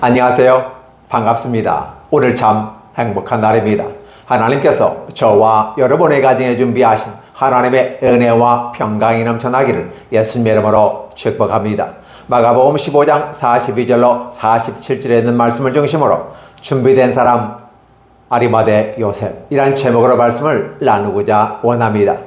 안녕하세요. 반갑습니다. 오늘 참 행복한 날입니다. 하나님께서 저와 여러분의 가정에 준비하신 하나님의 은혜와 평강이 넘쳐나기를 예수님의 이름으로 축복합니다. 마가복음 15장 42절로 47절에 있는 말씀을 중심으로 준비된 사람 아리마대 요셉이란 제목으로 말씀을 나누고자 원합니다.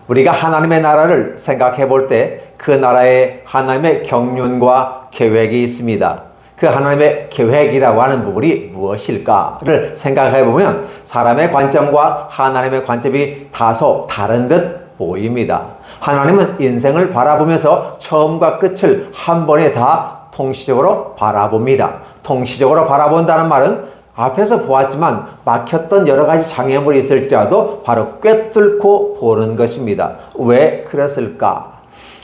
우리가 하나님의 나라를 생각해 볼 때 그 나라에 하나님의 경륜과 계획이 있습니다. 그 하나님의 계획이라고 하는 부분이 무엇일까를 생각해 보면 사람의 관점과 하나님의 관점이 다소 다른 듯 보입니다. 하나님은 인생을 바라보면서 처음과 끝을 한 번에 다 통시적으로 바라봅니다. 통시적으로 바라본다는 말은 앞에서 보았지만 막혔던 여러 가지 장애물이 있을지라도 바로 꿰뚫고 보는 것입니다. 왜 그랬을까?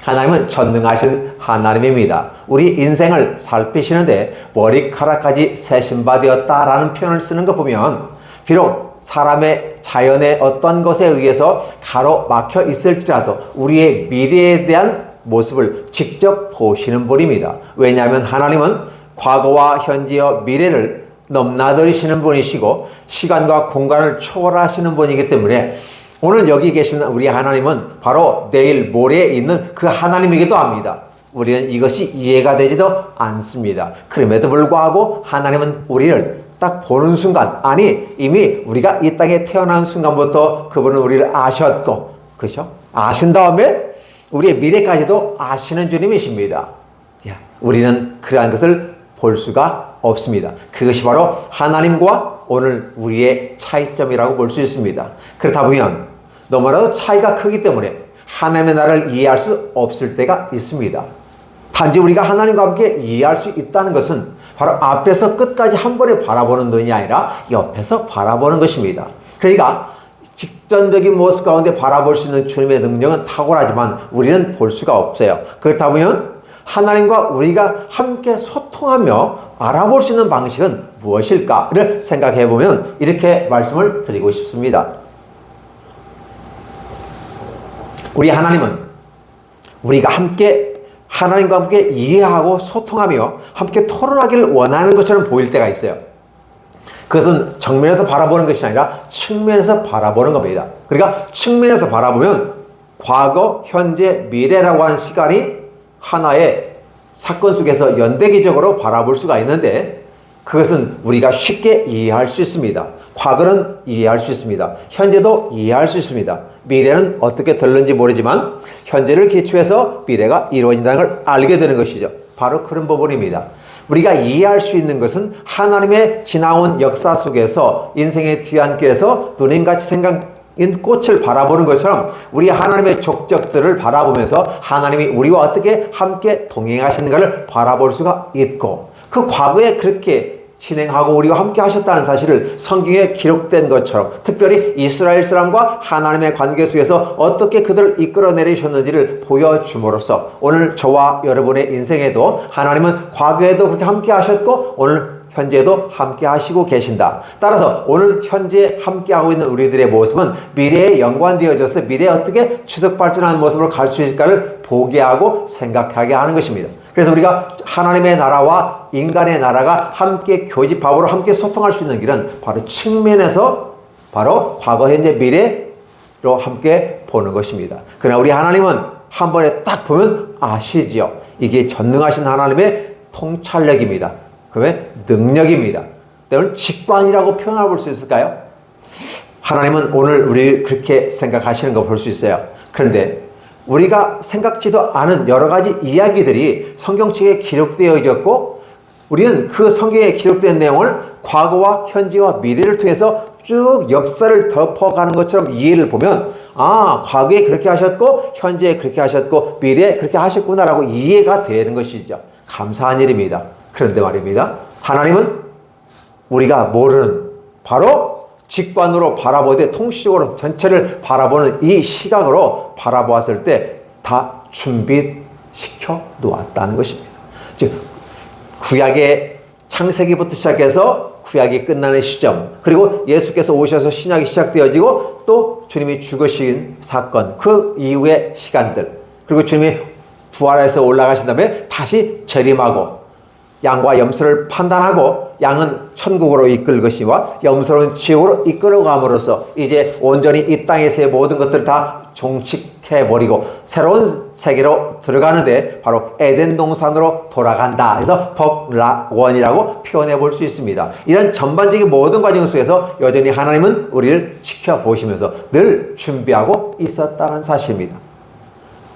하나님은 전능하신 하나님입니다. 우리 인생을 살피시는데 머리카락까지 세신바되었다라는 표현을 쓰는 거 보면 비록 사람의 자연의 어떤 것에 의해서 가로막혀 있을지라도 우리의 미래에 대한 모습을 직접 보시는 분입니다. 왜냐하면 하나님은 과거와 현재와 미래를 넘나들이시는 분이시고 시간과 공간을 초월하시는 분이기 때문에 오늘 여기 계신 우리 하나님은 바로 내일 모레에 있는 그 하나님이기도 합니다. 우리는 이것이 이해가 되지도 않습니다. 그럼에도 불구하고 하나님은 우리를 딱 보는 순간, 아니 이미 우리가 이 땅에 태어난 순간부터 그분은 우리를 아셨고, 그렇죠? 아신 다음에 우리의 미래까지도 아시는 주님이십니다. 우리는 그러한 것을 볼 수가 없습니다. 그것이 바로 하나님과 오늘 우리의 차이점이라고 볼 수 있습니다. 그렇다 보면 너무나도 차이가 크기 때문에 하나님의 나라를 이해할 수 없을 때가 있습니다. 단지 우리가 하나님과 함께 이해할 수 있다는 것은 바로 앞에서 끝까지 한 번에 바라보는 눈이 아니라 옆에서 바라보는 것입니다. 그러니까 직전적인 모습 가운데 바라볼 수 있는 주님의 능력은 탁월하지만 우리는 볼 수가 없어요. 그렇다 보면 하나님과 우리가 함께 소통하며 알아볼 수 있는 방식은 무엇일까를 생각해 보면 이렇게 말씀을 드리고 싶습니다. 우리 하나님은 우리가 함께 하나님과 함께 이해하고 소통하며 함께 토론하기를 원하는 것처럼 보일 때가 있어요. 그것은 정면에서 바라보는 것이 아니라 측면에서 바라보는 겁니다. 그러니까 측면에서 바라보면 과거, 현재, 미래라고 하는 시간이 하나의 사건 속에서 연대기적으로 바라볼 수가 있는데 그것은 우리가 쉽게 이해할 수 있습니다. 과거는 이해할 수 있습니다. 현재도 이해할 수 있습니다. 미래는 어떻게 될는지 모르지만 현재를 기초해서 미래가 이루어진다는 걸 알게 되는 것이죠. 바로 그런 부분입니다. 우리가 이해할 수 있는 것은 하나님의 지나온 역사 속에서 인생의 뒤안길에서 누님같이 생각인 꽃을 바라보는 것처럼 우리 하나님의 족적들을 바라보면서 하나님이 우리와 어떻게 함께 동행하시는가를 바라볼 수가 있고 그 과거에 그렇게 진행하고 우리와 함께 하셨다는 사실을 성경에 기록된 것처럼 특별히 이스라엘 사람과 하나님의 관계 속에서 어떻게 그들을 이끌어내리셨는지를 보여줌으로써 오늘 저와 여러분의 인생에도 하나님은 과거에도 그렇게 함께 하셨고 오늘 현재도 함께 하시고 계신다. 따라서 오늘 현재 함께 하고 있는 우리들의 모습은 미래에 연관되어져서 미래에 어떻게 추석 발전하는 모습으로 갈 수 있을까를 보게 하고 생각하게 하는 것입니다. 그래서 우리가 하나님의 나라와 인간의 나라가 함께 교집합으로 함께 소통할 수 있는 길은 바로 측면에서 바로 과거, 현재, 미래로 함께 보는 것입니다. 그러나 우리 하나님은 한 번에 딱 보면 아시지요. 이게 전능하신 하나님의 통찰력입니다. 그러면 능력입니다. 때로는 직관이라고 표현해 볼 수 있을까요? 하나님은 오늘 우리 그렇게 생각하시는 거 볼 수 있어요. 그런데 우리가 생각지도 않은 여러 가지 이야기들이 성경책에 기록되어 있었고 우리는 그 성경에 기록된 내용을 과거와 현재와 미래를 통해서 쭉 역사를 덮어가는 것처럼 이해를 보면 과거에 그렇게 하셨고 현재에 그렇게 하셨고 미래에 그렇게 하셨구나라고 이해가 되는 것이죠. 감사한 일입니다. 그런데 말입니다. 하나님은 우리가 모르는 바로 직관으로 바라보되 통시적으로 전체를 바라보는 이 시각으로 바라보았을 때 다 준비시켜 놓았다는 것입니다. 즉 구약의 창세기부터 시작해서 구약이 끝나는 시점 그리고 예수께서 오셔서 신약이 시작되어지고 또 주님이 죽으신 사건 그 이후의 시간들 그리고 주님이 부활해서 올라가신 다음에 다시 재림하고 양과 염소를 판단하고 양은 천국으로 이끌 것이와 염소는 지옥으로 이끌어감으로써 이제 온전히 이 땅에서의 모든 것들을 다 종식해버리고 새로운 세계로 들어가는데 바로 에덴 동산으로 돌아간다. 그래서 법락원이라고 표현해 볼 수 있습니다. 이런 전반적인 모든 과정 속에서 여전히 하나님은 우리를 지켜보시면서 늘 준비하고 있었다는 사실입니다.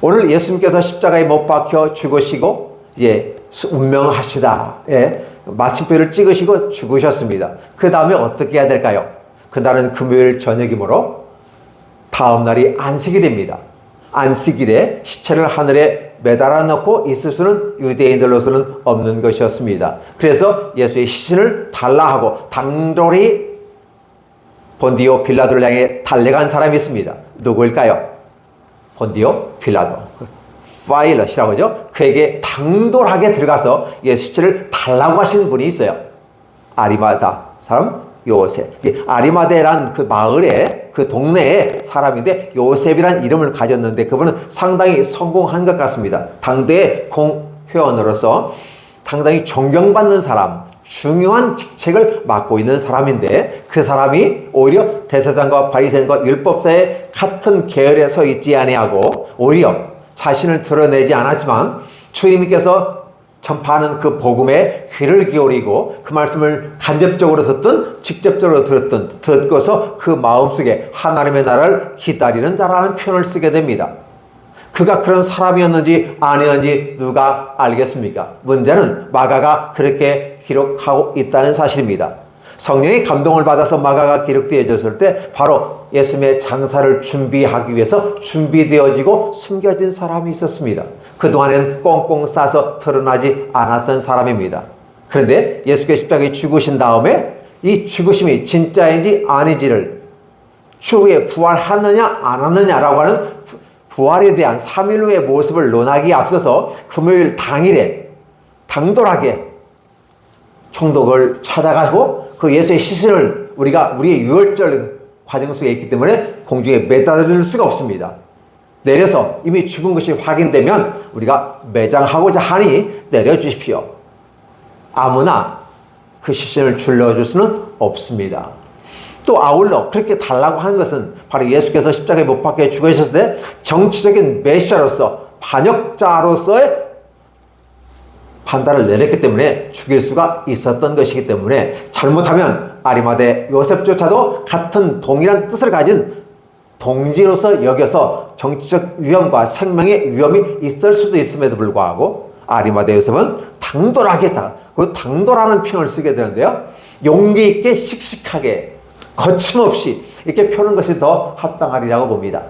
오늘 예수님께서 십자가에 못 박혀 죽으시고 이제 운명하시다. 마침표를 찍으시고 죽으셨습니다. 그 다음에 어떻게 해야 될까요? 그날은 금요일 저녁이므로 다음 날이 안식일입니다. 안식일에 시체를 하늘에 매달아 놓고 있을 수는 유대인들로서는 없는 것이었습니다. 그래서 예수의 시신을 달라 하고 당돌이 본디오 빌라도를 향해 달려간 사람이 있습니다. 누구일까요? 본디오 빌라도. 파일럿이라고 하죠. 그에게 당돌하게 들어가서 예수 시체를 달라고 하시는 분이 있어요. 아리마다 사람 요셉. 아리마데란 그 마을에 그 동네의 사람인데 요셉이란 이름을 가졌는데 그분은 상당히 성공한 것 같습니다. 당대의 공회원으로서 상당히 존경받는 사람, 중요한 직책을 맡고 있는 사람인데 그 사람이 오히려 대제사장과 바리새인과 율법사의 같은 계열에 서 있지 아니하고 오히려 자신을 드러내지 않았지만 주님께서 전파하는 그 복음에 귀를 기울이고 그 말씀을 간접적으로 듣든 직접적으로 들었든 듣고서 그 마음속에 하나님의 나라를 기다리는 자라는 표현을 쓰게 됩니다. 그가 그런 사람이었는지 아니었는지 누가 알겠습니까? 문제는 마가가 그렇게 기록하고 있다는 사실입니다. 성령의 감동을 받아서 마가가 기록되어졌을 때 바로 예수님의 장사를 준비하기 위해서 준비되어지고 숨겨진 사람이 있었습니다. 그동안엔 꽁꽁 싸서 드러나지 않았던 사람입니다. 그런데 예수께서 십자가에 죽으신 다음에 이 죽으심이 진짜인지 아닌지를 추후에 부활하느냐 안 하느냐라고 하는 부활에 대한 3일 후의 모습을 논하기에 앞서서 금요일 당일에 당돌하게 총독을 찾아가고 그 예수의 시신을 우리가 우리의 유월절 과정 속에 있기 때문에 공중에 매달릴 수가 없습니다. 내려서 이미 죽은 것이 확인되면 우리가 매장하고자 하니 내려주십시오. 아무나 그 시신을 줄여줄 수는 없습니다. 또 아울러 그렇게 달라고 하는 것은 바로 예수께서 십자가에 못 박혀 죽으셨을 때 정치적인 메시아로서 반역자로서의 판단을 내렸기 때문에 죽일 수가 있었던 것이기 때문에 잘못하면 아리마대 요셉조차도 같은 동일한 뜻을 가진 동지로서 여겨서 정치적 위험과 생명의 위험이 있을 수도 있음에도 불구하고 아리마대 요셉은 당돌하게 그 당돌하는 표현을 쓰게 되는데요. 용기 있게 씩씩하게 거침없이 이렇게 펴는 것이 더 합당하리라고 봅니다.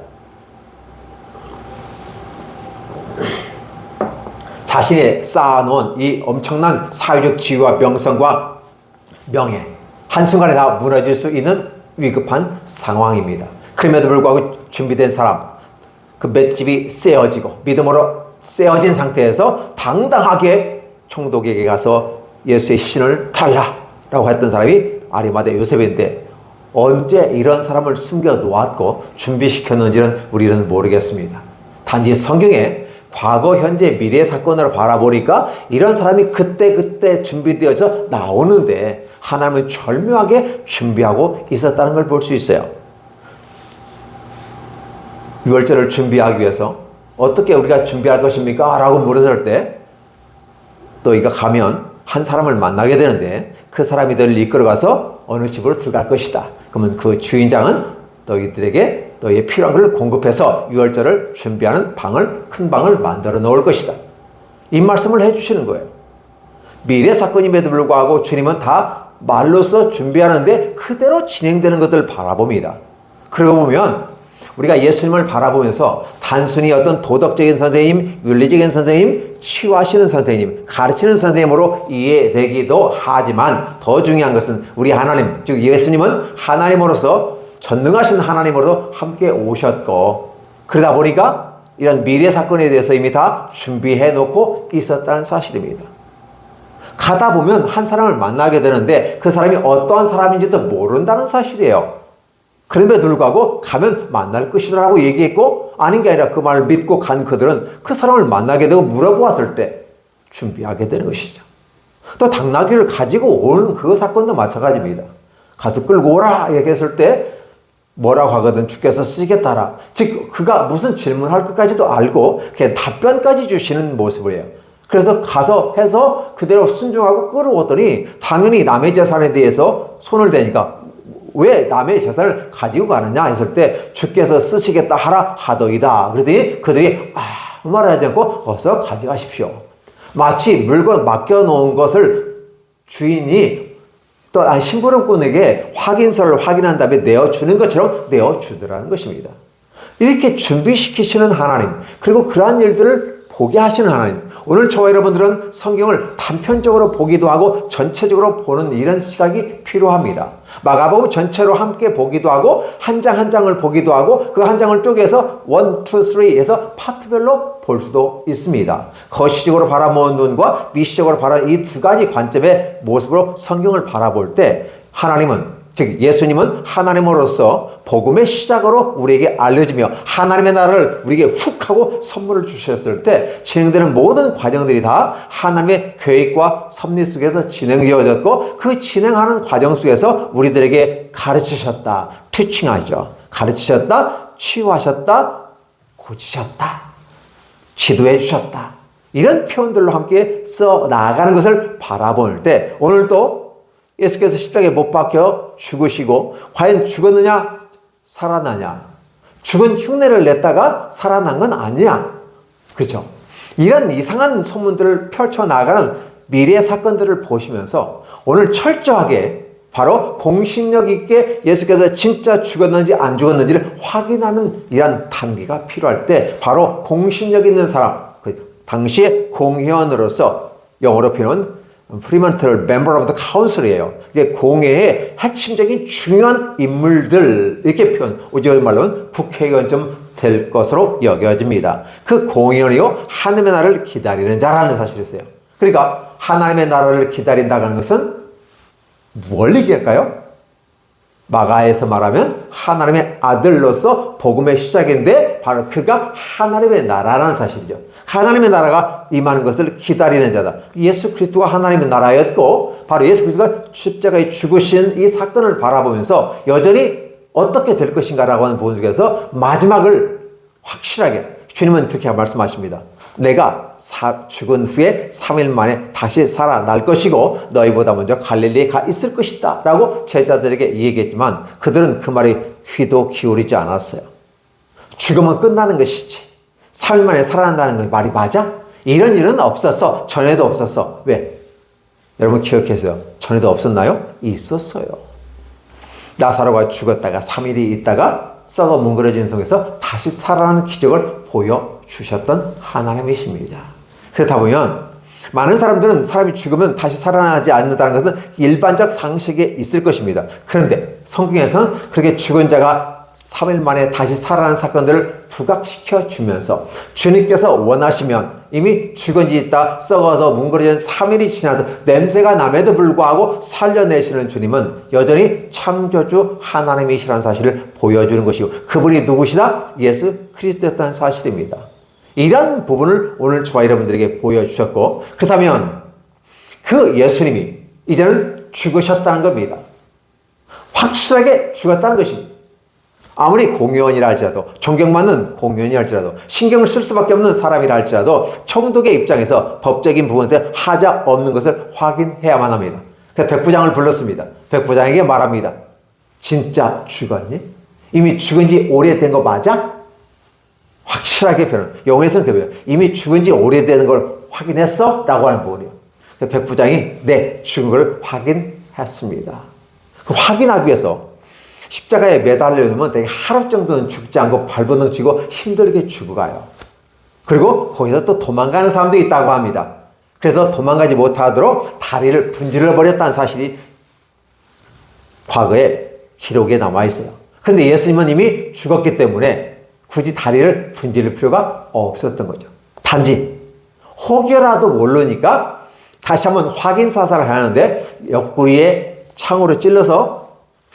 자신이 쌓아놓은 이 엄청난 사회적 지위와 명성과 명예 한순간에 다 무너질 수 있는 위급한 상황입니다. 그럼에도 불구하고 준비된 사람, 그 맷집이 세어지고 믿음으로 세어진 상태에서 당당하게 총독에게 가서 예수의 신을 달라라고 했던 사람이 아리마대 요셉인데 언제 이런 사람을 숨겨놓았고 준비시켰는지는 우리는 모르겠습니다. 단지 성경에 과거, 현재, 미래 사건으로 바라보니까 이런 사람이 그때 준비되어서 나오는데 하나님은 절묘하게 준비하고 있었다는 걸 볼 수 있어요. 유월절을 준비하기 위해서 어떻게 우리가 준비할 것입니까? 라고 물었을 때 너희가 가면 한 사람을 만나게 되는데 그 사람이 너희를 이끌어가서 어느 집으로 들어갈 것이다. 그러면 그 주인장은 너희들에게 너희의 필요한 것을 공급해서 유월절을 준비하는 큰 방을 만들어 놓을 것이다. 이 말씀을 해주시는 거예요. 미래 사건임에도 불구하고 주님은 다 말로써 준비하는데 그대로 진행되는 것들을 바라봅니다. 그러고 보면 우리가 예수님을 바라보면서 단순히 어떤 도덕적인 선생님, 윤리적인 선생님, 치유하시는 선생님, 가르치는 선생님으로 이해되기도 하지만 더 중요한 것은 우리 하나님, 즉 예수님은 하나님으로서 전능하신 하나님으로 함께 오셨고 그러다 보니까 이런 미래 사건에 대해서 이미 다 준비해 놓고 있었다는 사실입니다. 가다 보면 한 사람을 만나게 되는데 그 사람이 어떠한 사람인지도 모른다는 사실이에요. 그럼에도 불구하고 가면 만날 것이라고 얘기했고 아닌 게 아니라 그 말을 믿고 간 그들은 그 사람을 만나게 되고 물어보았을 때 준비하게 되는 것이죠. 또 당나귀를 가지고 오는 그 사건도 마찬가지입니다. 가서 끌고 오라 얘기했을 때 뭐라고 하거든? 주께서 쓰시겠다라. 즉 그가 무슨 질문할 것까지도 알고 그냥 답변까지 주시는 모습이에요. 그래서 가서 해서 그대로 순종하고 끌어오더니 당연히 남의 재산에 대해서 손을 대니까 왜 남의 재산을 가지고 가느냐 했을 때 주께서 쓰시겠다 하라 하더이다. 그러더니 그들이 아무 말 하지 않고 어서 가져가십시오. 마치 물건 맡겨놓은 것을 주인이 또 심부름꾼에게 확인서를 확인한 다음에 내어주는 것처럼 내어주더라는 것입니다. 이렇게 준비시키시는 하나님, 그리고 그러한 일들을 보게 하시는 하나님. 오늘 저와 여러분들은 성경을 단편적으로 보기도 하고 전체적으로 보는 이런 시각이 필요합니다. 마가복음 전체로 함께 보기도 하고 한 장 한 장을 보기도 하고 그 한 장을 쪼개서 1, 2, 3에서 파트별로 볼 수도 있습니다. 거시적으로 바라보는 눈과 미시적으로 바라보는 이 두 가지 관점의 모습으로 성경을 바라볼 때 하나님은 즉 예수님은 하나님으로서 복음의 시작으로 우리에게 알려지며 하나님의 나라를 우리에게 훅 하고 선물을 주셨을 때 진행되는 모든 과정들이 다 하나님의 계획과 섭리 속에서 진행되어졌고 그 진행하는 과정 속에서 우리들에게 가르치셨다. 티칭하죠. 가르치셨다. 치유하셨다. 고치셨다. 지도해 주셨다. 이런 표현들로 함께 써 나가는 것을 바라볼 때 오늘도 예수께서 십자가에 못 박혀 죽으시고 과연 죽었느냐 살아나냐 죽은 흉내를 냈다가 살아난 건 아니야. 그렇죠? 이런 이상한 소문들을 펼쳐나가는 미래 사건들을 보시면서 오늘 철저하게 바로 공신력 있게 예수께서 진짜 죽었는지 안 죽었는지를 확인하는 이러한 단계가 필요할 때 바로 공신력 있는 사람, 당시의 공회원으로서 영어로 표현은 프리먼트럴 member of the council이에요. 이게 공회의 핵심적인 중요한 인물들 이렇게 표현, 오직 말로는 국회의원쯤 될 것으로 여겨집니다. 그 공회의원이요 하나님의 나라를 기다리는 자라는 사실이 있어요. 그러니까 하나님의 나라를 기다린다는 것은 뭘 얘기할까요? 마가에서 말하면 하나님의 아들로서 복음의 시작인데 바로 그가 하나님의 나라라는 사실이죠. 하나님의 나라가 임하는 것을 기다리는 자다. 예수 그리스도가 하나님의 나라였고 바로 예수 그리스도가 십자가에 죽으신 이 사건을 바라보면서 여전히 어떻게 될 것인가라고 하는 부분 속에서 마지막을 확실하게 주님은 그렇게 말씀하십니다. 내가 죽은 후에 3일 만에 다시 살아날 것이고 너희보다 먼저 갈릴리에 가 있을 것이다 라고 제자들에게 얘기했지만 그들은 그 말에 귀도 기울이지 않았어요. 죽으면 끝나는 것이지 3일 만에 살아난다는 거 말이 맞아? 이런 일은 없었어. 전에도 없었어. 왜? 여러분 기억해서요. 전에도 없었나요? 있었어요. 나사로가 죽었다가 3일이 있다가 썩어 뭉그러진 성에서 다시 살아나는 기적을 보여주셨던 하나님이십니다. 그렇다 보면 많은 사람들은 사람이 죽으면 다시 살아나지 않는다는 것은 일반적 상식에 있을 것입니다. 그런데 성경에서는 그렇게 죽은 자가 3일 만에 다시 살아나는 사건들을 부각시켜 주면서 주님께서 원하시면 이미 죽은 지 있다 썩어서 뭉그러진 3일이 지나서 냄새가 남에도 불구하고 살려내시는 주님은 여전히 창조주 하나님이시라는 사실을 보여주는 것이고 그분이 누구시다? 예수 그리스도였다는 사실입니다. 이런 부분을 오늘 저와 여러분들에게 보여주셨고 그렇다면 그 예수님이 이제는 죽으셨다는 겁니다. 확실하게 죽었다는 것입니다. 아무리 공의원이라 할지라도 존경받는 공의원이라 할지라도 신경을 쓸 수밖에 없는 사람이라 할지라도 총독의 입장에서 법적인 부분에서 하자 없는 것을 확인해야만 합니다. 그래서 백부장을 불렀습니다. 백부장에게 말합니다. 진짜 죽었니? 이미 죽은 지 오래된 거 맞아? 확실하게 표현. 영어에서는 그래요. 이미 죽은 지 오래되는 걸 확인했어? 라고 하는 부분이에요. 백부장이 네, 죽은 걸 확인했습니다. 확인하기 위해서 십자가에 매달려 놓으면 되게 하루 정도는 죽지 않고 발버둥 치고 힘들게 죽어가요. 그리고 거기서 또 도망가는 사람도 있다고 합니다. 그래서 도망가지 못하도록 다리를 분질러 버렸다는 사실이 과거에 기록에 남아 있어요. 그런데 예수님은 이미 죽었기 때문에 굳이 다리를 분질릴 필요가 없었던 거죠. 단지 혹여라도 모르니까 다시 한번 확인 사살을 하는데 옆구리에 창으로 찔러서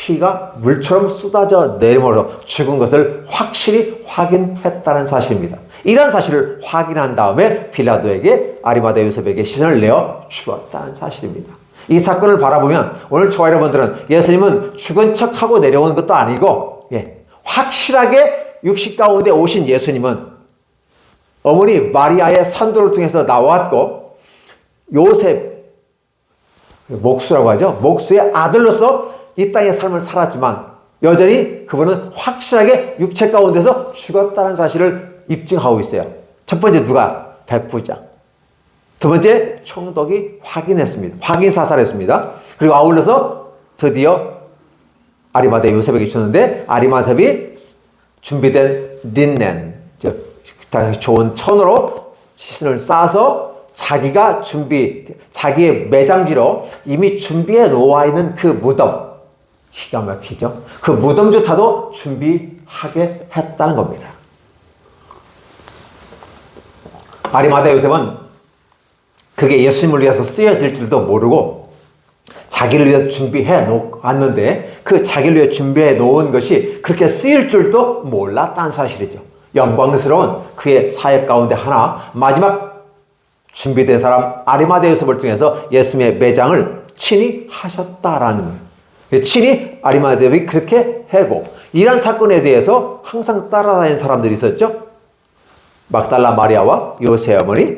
피가 물처럼 쏟아져 내림으로 죽은 것을 확실히 확인했다는 사실입니다. 이러한 사실을 확인한 다음에 빌라도에게 아리마다 요셉에게 시신을 내어 주었다는 사실입니다. 이 사건을 바라보면 오늘 저와 여러분들은 예수님은 죽은 척하고 내려온 것도 아니고 확실하게 육식 가운데 오신 예수님은 어머니 마리아의 산도를 통해서 나왔고 요셉, 목수라고 하죠. 목수의 아들로서 이 땅의 삶을 살았지만 여전히 그분은 확실하게 육체 가운데서 죽었다는 사실을 입증하고 있어요. 첫 번째 누가? 백부장. 두 번째 총독이 확인했습니다. 확인 사살했습니다. 그리고 아울러서 드디어 아리마다 요셉에게 주는데 아리마tab이 준비된 린넨, 좋은 천으로 시신을 싸서 자기의 매장지로 이미 준비해 놓아 있는 그 무덤, 기가 막히죠. 그 무덤조차도 준비하게 했다는 겁니다. 아리마다 요셉은 그게 예수님을 위해서 쓰여질 줄도 모르고 자기를 위해서 준비해 놓았는데 그 자기를 위해 준비해 놓은 것이 그렇게 쓰일 줄도 몰랐다는 사실이죠. 영광스러운 그의 사역 가운데 하나, 마지막 준비된 사람 아리마다 요셉을 통해서 예수님의 매장을 친히 하셨다라는 거예요. 친히 아리마다요셉이 그렇게 하고, 이런 사건에 대해서 항상 따라다니는 사람들이 있었죠. 막달라 마리아와 요새 어머니,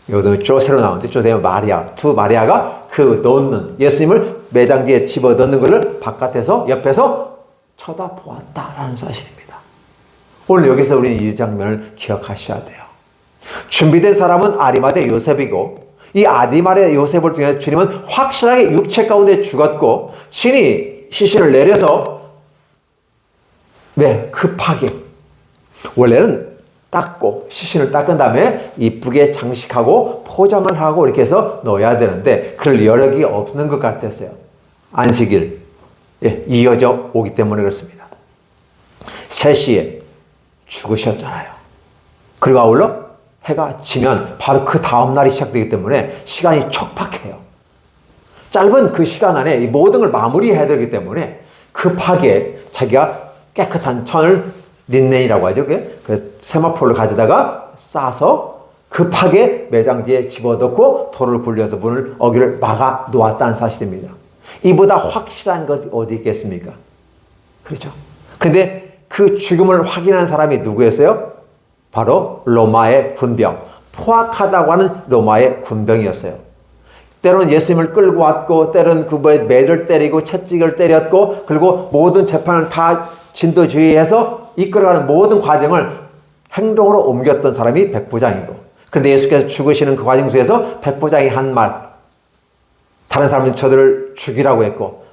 여기서 조세로 나오는데 조세와 마리아, 두 마리아가 그 넣는 예수님을 매장지에 집어 넣는 것을 바깥에서 옆에서 쳐다보았다라는 사실입니다. 오늘 여기서 우리는 이 장면을 기억하셔야 돼요. 준비된 사람은 아리마다 요셉이고, 이 아리마다 요셉을 통해 주님은 확실하게 육체 가운데 죽었고 친히 시신을 내려서 급하게 원래는 닦고 시신을 닦은 다음에 이쁘게 장식하고 포장을 하고 이렇게 해서 넣어야 되는데 그럴 여력이 없는 것 같았어요. 안식일 이어져 오기 때문에 그렇습니다. 3시에 죽으셨잖아요. 그리고 아울러 해가 지면 바로 그 다음 날이 시작되기 때문에 시간이 촉박해요. 짧은 그 시간 안에 이 모든 걸 마무리해야 되기 때문에 급하게 자기가 깨끗한 천을 린넨이라고 하죠. 그 세마포를 가져다가 싸서 급하게 매장지에 집어넣고 돌을 굴려서 문을 어귀를 막아 놓았다는 사실입니다. 이보다 확실한 것 어디 있겠습니까? 그렇죠. 근데 그 죽음을 확인한 사람이 누구였어요? 바로 로마의 군병, 포악하다고 하는 로마의 군병이었어요. 때로는 예수님을 끌고 왔고, 때로는 매를 때리고 채찍을 때렸고, 그리고 모든 재판을 다 진도주의해서 이끌어가는 모든 과정을 행동으로 옮겼던 사람이 백부장이고, 그런데 예수께서 죽으시는 그 과정 속에서 백부장이 한 말, 다른 사람은 저들을 죽이라고 했고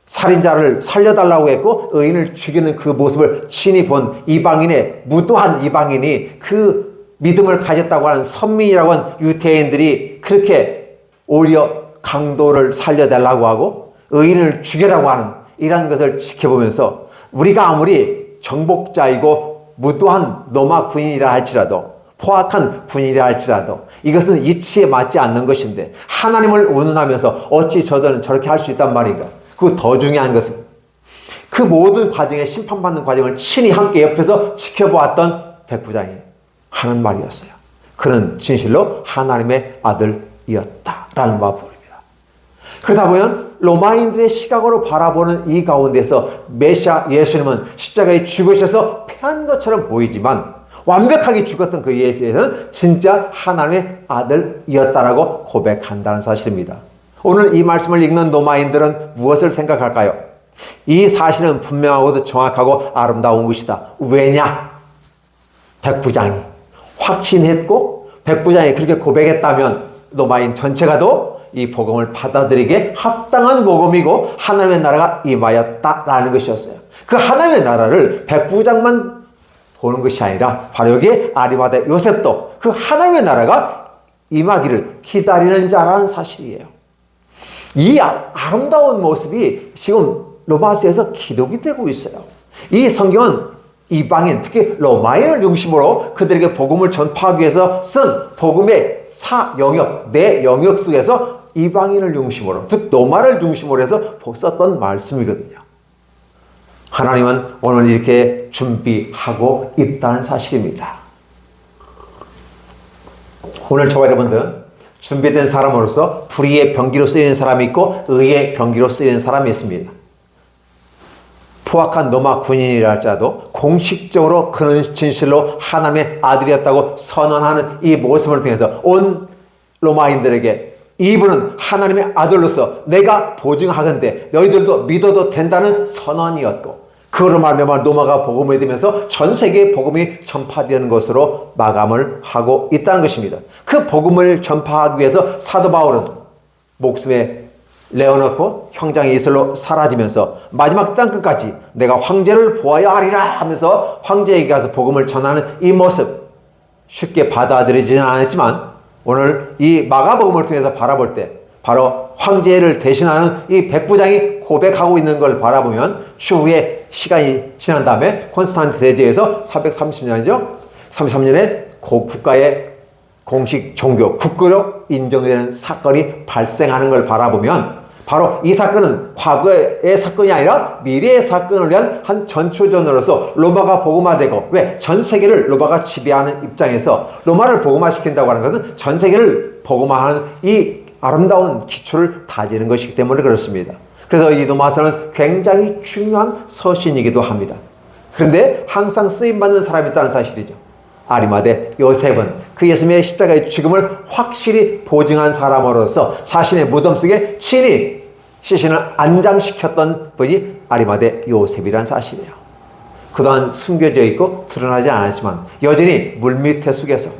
살인자를 살려달라고 했고 의인을 죽이는 그 모습을 친히 본 이방인의 무도한 이방인이 그 믿음을 가졌다고 하는 선민이라고 하는 유대인들이 그렇게 오히려 강도를 살려달라고 하고 의인을 죽이라고 하는 이런 것을 지켜보면서 우리가 아무리 정복자이고 무도한 로마 군인이라 할지라도 포악한 군인이라 할지라도 이것은 이치에 맞지 않는 것인데 하나님을 운운하면서 어찌 저들은 저렇게 할 수 있단 말인가. 그리고 더 중요한 것은 그 모든 과정에 심판받는 과정을 친히 함께 옆에서 지켜보았던 백부장이 하는 말이었어요. 그는 진실로 하나님의 아들이었다라는 말입니다. 그러다 보면 로마인들의 시각으로 바라보는 이 가운데서 메시아 예수님은 십자가에 죽으셔서 패한 것처럼 보이지만 완벽하게 죽었던 그 예수는 진짜 하나님의 아들이었다라고 고백한다는 사실입니다. 오늘 이 말씀을 읽는 로마인들은 무엇을 생각할까요? 이 사실은 분명하고도 정확하고 아름다운 것이다. 왜냐? 백부장이 확신했고 백부장이 그렇게 고백했다면 로마인 전체가 이 복음을 받아들이게 합당한 복음이고 하나님의 나라가 임하였다라는 것이었어요. 그 하나님의 나라를 백부장만 보는 것이 아니라 바로 여기에 아리마다 요셉도 그 하나님의 나라가 임하기를 기다리는 자라는 사실이에요. 이 아름다운 모습이 지금 로마서에서 기록이 되고 있어요. 이 성경은 이방인, 특히 로마인을 중심으로 그들에게 복음을 전파하기 위해서 쓴 복음의 4영역, 4영역 속에서 이방인을 중심으로, 즉 로마를 중심으로 해서 썼던 말씀이거든요. 하나님은 오늘 이렇게 준비하고 있다는 사실입니다. 오늘 저와 여러분들 준비된 사람으로서 불의의 병기로 쓰이는 사람이 있고 의의 병기로 쓰이는 사람이 있습니다. 포악한 로마 군인이라 할지라도 공식적으로 그는 진실로 하나님의 아들이었다고 선언하는 이 모습을 통해서 온 로마인들에게 이분은 하나님의 아들로서 내가 보증하건대 너희들도 믿어도 된다는 선언이었고, 그로 말미암아 로마가 복음을 믿으면서 전 세계에 복음이 전파되는 것으로 마감을 하고 있다는 것입니다. 그 복음을 전파하기 위해서 사도 바울은 목숨에 내어놓고 형장의 이슬로 사라지면서 마지막 땅끝까지 내가 황제를 보아야 하리라 하면서 황제에게 가서 복음을 전하는 이 모습, 쉽게 받아들이지는 않았지만 오늘 이 마가복음을 통해서 바라볼 때 바로 황제를 대신하는 이 백부장이 고백하고 있는 걸 바라보면 추후에 시간이 지난 다음에 콘스탄트 대제에서 430년이죠. 33년에 국가의 공식 종교, 국교로 인정되는 사건이 발생하는 걸 바라보면 바로 이 사건은 과거의 사건이 아니라 미래의 사건을 위한 한 전초전으로서 로마가 복음화되고, 왜? 전 세계를 로마가 지배하는 입장에서 로마를 복음화시킨다고 하는 것은 전 세계를 복음화하는 이 아름다운 기초를 다지는 것이기 때문에 그렇습니다. 그래서 이 로마서는 굉장히 중요한 서신이기도 합니다. 그런데 항상 쓰임받는 사람이 있다는 사실이죠. 아리마대 요셉은 그 예수님의 십자가의 죽음을 확실히 보증한 사람으로서 자신의 무덤 속에 친히 시신을 안장시켰던 분이 아리마대 요셉이란 사실이에요. 그동안 숨겨져 있고 드러나지 않았지만 여전히 물밑에 속에서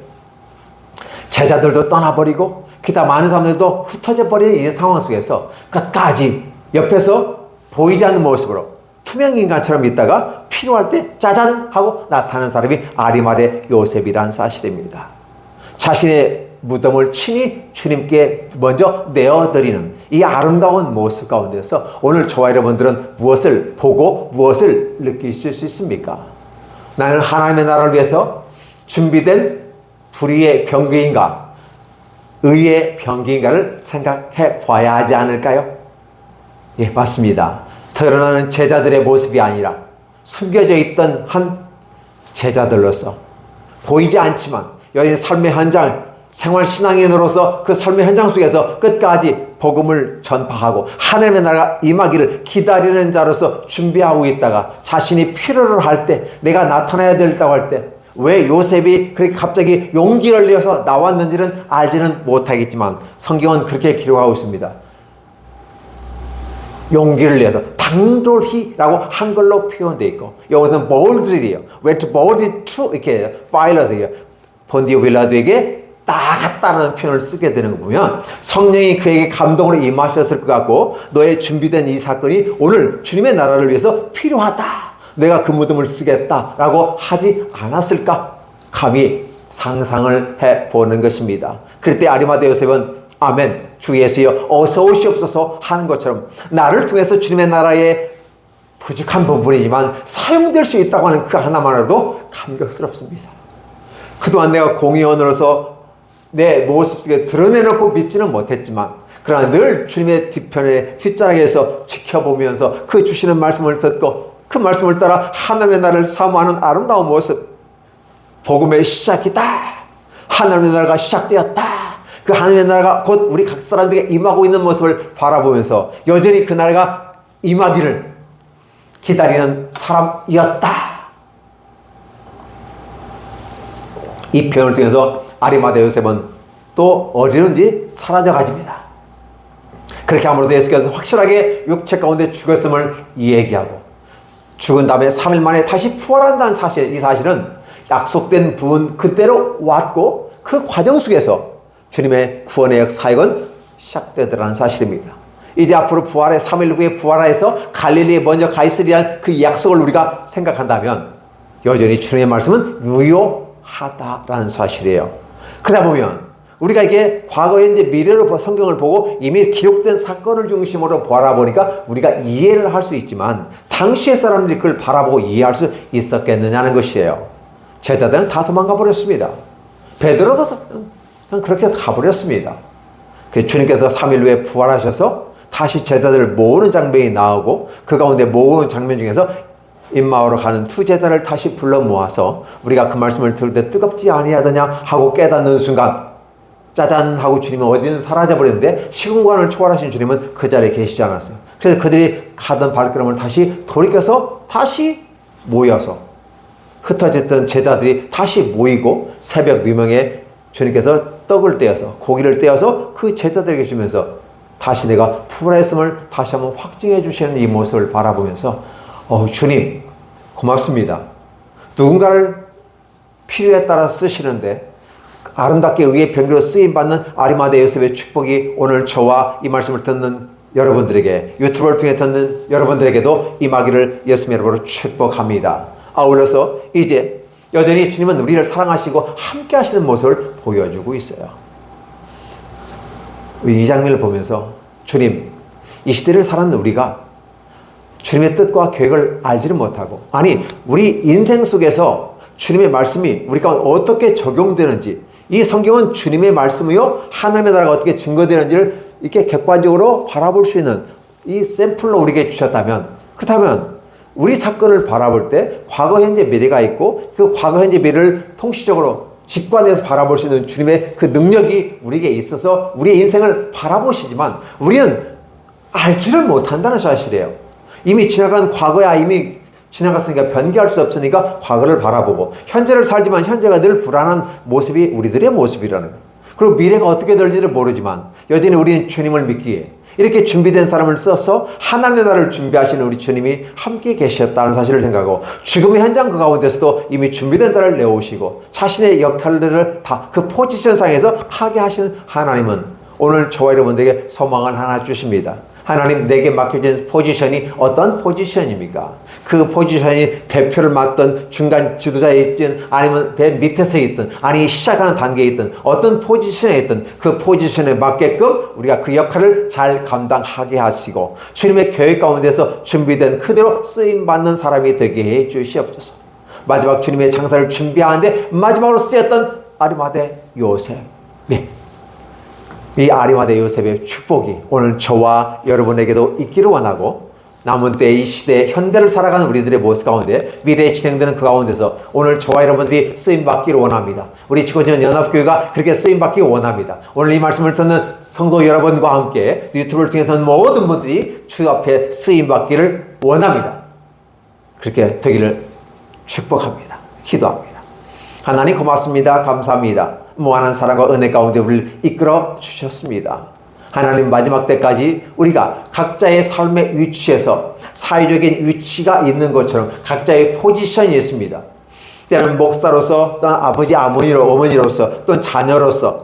제자들도 떠나버리고 기타 많은 사람들도 흩어져 버린 이 상황 속에서 끝까지 옆에서 보이지 않는 모습으로 투명인간처럼 있다가 필요할 때 짜잔 하고 나타나는 사람이 아리마대 요셉이란 사실입니다. 자신의 무덤을 친히 주님께 먼저 내어드리는 이 아름다운 모습 가운데서 오늘 저와 여러분들은 무엇을 보고 무엇을 느끼실 수 있습니까? 나는 하나님의 나라를 위해서 준비된 불의의 병기인가 의의 병기인가를 생각해 봐야 하지 않을까요? 예, 맞습니다. 드러나는 제자들의 모습이 아니라 숨겨져 있던 한 제자들로서 보이지 않지만 여인 삶의 현장, 생활신앙인으로서 그 삶의 현장 속에서 끝까지 복음을 전파하고 하나님의 나라가 임하기를 기다리는 자로서 준비하고 있다가 자신이 필요를 할 때, 내가 나타나야 된다고 할 때, 왜 요셉이 그렇게 갑자기 용기를 내어서 나왔는지는 알지는 못하겠지만 성경은 그렇게 기록하고 있습니다. 용기를 내서 당돌히라고 한글로 표현되어 있고, 여기서는 boldly예요. went boldly to 이렇게 파일럿이에요. 본디오 빌라드에게 나갔다는 표현을 쓰게 되는 거 보면 성령이 그에게 감동으로 임하셨을 것 같고, 너의 준비된 이 사건이 오늘 주님의 나라를 위해서 필요하다, 내가 그 무덤을 쓰겠다라고 하지 않았을까? 감히 상상을 해보는 것입니다. 그럴 때 아리마대 요셉은 아멘, 주 예수여 어서 오시옵소서 하는 것처럼 나를 통해서 주님의 나라에 부족한 부분이지만 사용될 수 있다고 하는 그 하나만으로도 감격스럽습니다. 그동안 내가 공의원으로서 내 모습 속에 드러내놓고 믿지는 못했지만, 그러나 늘 주님의 뒤편에 뒷자락에서 지켜보면서 그 주시는 말씀을 듣고 그 말씀을 따라 하나님의 나라를 사모하는 아름다운 모습, 복음의 시작이다, 하나님의 나라가 시작되었다, 그 하나님의 나라가 곧 우리 각 사람들에게 임하고 있는 모습을 바라보면서 여전히 그 나라가 임하기를 기다리는 사람이었다. 이 표현을 통해서 아리마대 요셉은 또 어디든지 사라져 가집니다. 그렇게 함으로써 예수께서 확실하게 육체 가운데 죽었음을 얘기하고, 죽은 다음에 3일 만에 다시 부활한다는 사실, 이 사실은 약속된 부분 그대로 왔고 그 과정 속에서 주님의 구원의 사역은 시작되더라는 사실입니다. 이제 앞으로 부활의 3일 후에 부활해서 갈릴리에 먼저 가 있으리라는 그 약속을 우리가 생각한다면 여전히 주님의 말씀은 유효하다라는 사실이에요. 그러다 보면 우리가 이게 과거, 현재, 미래로 성경을 보고 이미 기록된 사건을 중심으로 바라보니까 우리가 이해를 할 수 있지만 당시의 사람들이 그걸 바라보고 이해할 수 있었겠느냐는 것이에요. 제자들은 다 도망가 버렸습니다. 베드로도 그렇게 가버렸습니다. 주님께서 3일 후에 부활하셔서 다시 제자들을 모으는 장면이 나오고 그 가운데 모으는 장면 중에서 임마오로 가는 두 제자를 다시 불러 모아서 우리가 그 말씀을 들을 때 뜨겁지 아니하더냐 하고 깨닫는 순간 짜잔 하고 주님은 어디든 사라져버렸는데 시공간을 초월하신 주님은 그 자리에 계시지 않았어요. 그래서 그들이 가던 발걸음을 다시 돌이켜서 다시 모여서 흩어졌던 제자들이 다시 모이고 새벽 미명에 주님께서 떡을 떼어서 고기를 떼어서 그 제자들에게 주면서 다시 내가 부활했음을 다시 한번 확증해 주시는 이 모습을 바라보면서 주님 고맙습니다. 누군가를 필요에 따라 쓰시는데 아름답게 의의 병기로 쓰임받는 아리마대 요셉의 축복이 오늘 저와 이 말씀을 듣는 여러분들에게, 유튜브를 통해 듣는 여러분들에게도 임하기를 예수님의 이름으로 축복합니다. 아울러서 이제 여전히 주님은 우리를 사랑하시고 함께 하시는 모습을 보여주고 있어요. 이 장면을 보면서 주님, 이 시대를 살아는 우리가 주님의 뜻과 계획을 알지를 못하고, 아니 우리 인생 속에서 주님의 말씀이 우리가 어떻게 적용되는지, 이 성경은 주님의 말씀이요 하나님의 나라가 어떻게 증거되는지를 이렇게 객관적으로 바라볼 수 있는 이 샘플로 우리에게 주셨다면, 그렇다면 우리 사건을 바라볼 때 과거 현재 미래가 있고 그 과거 현재 미래를 통시적으로 직관해서 바라볼 수 있는 주님의 그 능력이 우리에게 있어서 우리의 인생을 바라보시지만 우리는 알지를 못한다는 사실이에요. 이미 지나간 과거야 이미 지나갔으니까 변개할 수 없으니까 과거를 바라보고, 현재를 살지만 현재가 늘 불안한 모습이 우리들의 모습이라는 거예요. 그리고 미래가 어떻게 될지를 모르지만 여전히 우리는 주님을 믿기에 이렇게 준비된 사람을 써서 하나님의 나라를 준비하시는 우리 주님이 함께 계셨다는 사실을 생각하고, 죽음의 현장 그 가운데서도 이미 준비된 자를 내오시고 자신의 역할들을 다 그 포지션상에서 하게 하시는 하나님은 오늘 저와 여러분들에게 소망을 하나 주십니다. 하나님, 내게 맡겨진 포지션이 어떤 포지션입니까? 그 포지션이 대표를 맡던 중간 지도자에 있든 아니면 맨 밑에서 있든 아니 시작하는 단계에 있든 어떤 포지션에 있든 그 포지션에 맞게끔 우리가 그 역할을 잘 감당하게 하시고 주님의 계획 가운데서 준비된 그대로 쓰임받는 사람이 되게 해 주시옵소서. 마지막 주님의 장사를 준비하는데 마지막으로 쓰였던 아리마대 요셉. 네. 이 아리마대 요셉의 축복이 오늘 저와 여러분에게도 있기를 원하고, 남은 때 이 시대 현대를 살아가는 우리들의 모습 가운데 미래에 진행되는 그 가운데서 오늘 저와 여러분들이 쓰임받기를 원합니다. 우리 지구촌 연합교회가 그렇게 쓰임받기를 원합니다. 오늘 이 말씀을 듣는 성도 여러분과 함께 유튜브를 통해 듣는 모든 분들이 주 앞에 쓰임받기를 원합니다. 그렇게 되기를 축복합니다. 기도합니다. 하나님 고맙습니다. 감사합니다. 무한한 사랑과 은혜 가운데 우리를 이끌어 주셨습니다. 하나님, 마지막 때까지 우리가 각자의 삶의 위치에서 사회적인 위치가 있는 것처럼 각자의 포지션이 있습니다. 때로는 목사로서, 또는 아버지, 어머니로서, 또는 자녀로서,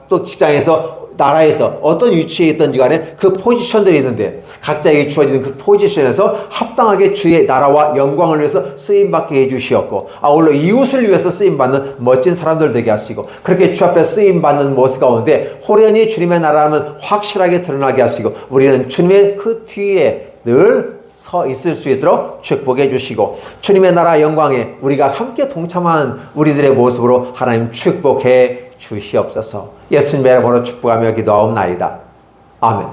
또 직장에서, 나라에서 어떤 위치에 있든지 간에 그 포지션들이 있는데 각자에게 주어지는 그 포지션에서 합당하게 주의 나라와 영광을 위해서 쓰임받게 해주시었고, 아울러 이웃을 위해서 쓰임받는 멋진 사람들 되게 하시고, 그렇게 주 앞에 쓰임받는 모습 가운데 호련히 주님의 나라는 확실하게 드러나게 하시고 우리는 주님의 그 뒤에 늘 서 있을 수 있도록 축복해 주시고, 주님의 나라 영광에 우리가 함께 동참하는 우리들의 모습으로 하나님 축복해 주시옵소서. 예수님의 이름으로 축복하며 기도하옵나이다. 아멘.